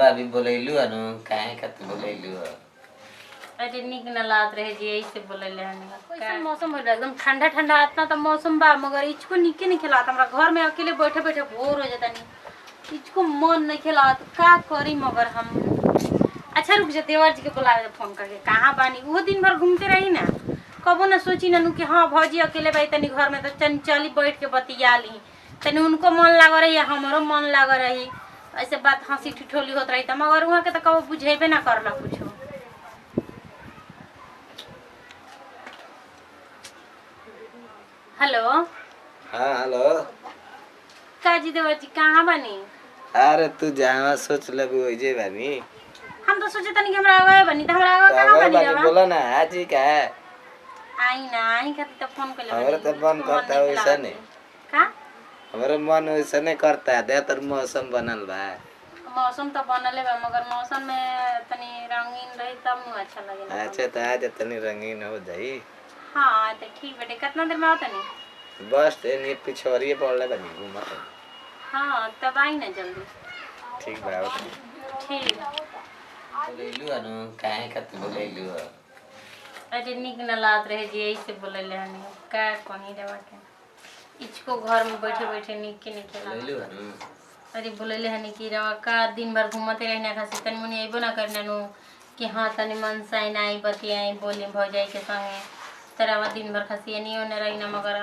भाभी बोलैलू अनु काहे खातिर बोलैलू अरे निक न लागत रहे जी ऐसे बोलले हन कैसन मौसम हो एकदम ठंडा ठंडा इतना तो मौसम बा मगर इचको निके नहीं खिलात हमरा घर में अकेले बैठे बैठे बोर हो जाता नहीं इचको मन नहीं खिलात का करी मगर हम अच्छा रुक जा देवर जी के बुलावे फोन करके कहाँ बानी वो दिन भर घूमते रही ना कबो ना सोची ननु कि हाँ भौजी अकेले बाई तनी घर में तो चंचली बैठ के बतिया ली तनी उनको मन लाग रही हमारो मन लाग रही ऐसे बात हंसी ठिठोली होत रही मगर वहाँ के तो कबो बुझेबे ना करला कुछ। हेलो हाँ हेलो काजी देवर जी कहाँ बानी? अरे तू जहाँ सोच लगू वही बानी हम तो सोचे तनी कि हमरा आगे बनी तो हमरा आगे कहाँ बनी रहा बोला ना आज ही का आई ना आई खातिर तो फोन कर ले हमारे तो मन करता है वैसा नहीं का हमारे मन वैसा नहीं करता है दे तर मौसम बनल बा मौसम तो बनले बा मगर मौसम में तनी रंगीन रही तब नु अच्छा लगे। अच्छा तो आज तनी रंगीन हो जाई। हाँ तो ठीक बेटे कितना देर में आवत नहीं बस ये पिछोरिए पड़ले बनी घूमत। हाँ तब आई ना जल्दी ठीक बा ठीक बोलैलू अनु काहे खातिर बोलैलू अरे निक न लागत रहे जी ऐसे बोलले हन का कहीं रवा के इचको घर में बैठे बैठे निक के नहीं खेला बोलैलू अनु अरे बोलले हन कि रवा का दिन भर घूमते रहने खातिर तनी मुनी आइबो ना करना नु कि हाँ तनी मन साइन आई बतियाई बोली भौजाई के संगे तरवा दिन भर खसी नहीं होने रही ना मगर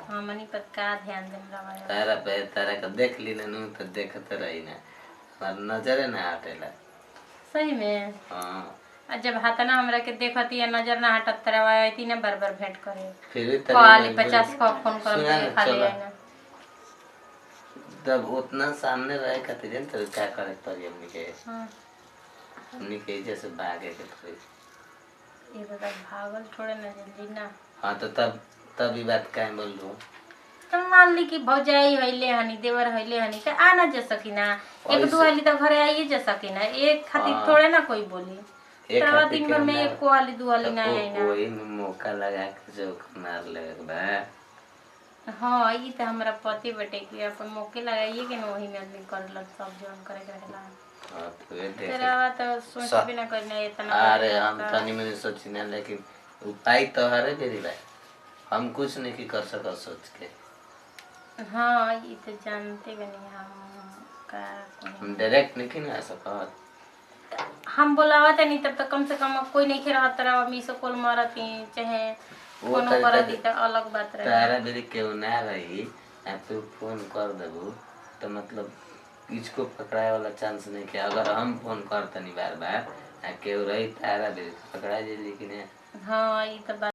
हमनी पर का ध्यान देम रवा तारा पे तारा का देख ली ननु तो देखते रही ना पर नजर ना हटेला सही में। हां और जब हाथना हमरा के देखती है नजर ना हटत तरवा आईती ना बार बार भेंट करे फिर भी कॉल 50 का फोन कर के खाली है ना तब उतना सामने रहे खातिर जन तो क्या करे पड़ी हमनी के हां हमनी के जैसे भागे के पड़ी ये तो भागल छोड़े ना जल्दी ना। हां तो तब ये बात काहे बोल रहा तो मान ली कि भौजाई हइले हनी देवर हइले हनी तो आ ना जा सकी ना एक दो वाली तो घरे आइए जा सकी ना एक खातिर थोड़े ना कोई बोली तरवा दिन भर में एक को वाली दो वाली ना आई ना कोई मौका लगा के जोक मार ले बा। हाँ ये तो हमारा पति बेटे की अपन मौके लगाइए कि ना वही में आदमी कर लग सब जोन करे रहेला। हां तो ये देख तेरा तो सोच भी ना करना इतना अरे हम तनी में सोची ना लेकिन उपाय तो हरे बेरी बा हम कुछ नहीं की कर सका सोच के। हाँ ये तो जानते बनी हम का हम डायरेक्ट नहीं ना सकत हम बोलावत नहीं तब तक कम से कम कोई नहीं खेरा तरह मी से कॉल मारती चाहे कोनो कर दी तो अलग बात रहे तारा बेरी केहू ना रही तू फोन कर देबू तो मतलब इसको पकड़ाए वाला चांस नहीं कि अगर हम फोन करतनी बार बार केहू रही तारा बेरी पकड़ा जाई लेकिन। हाँ ये तो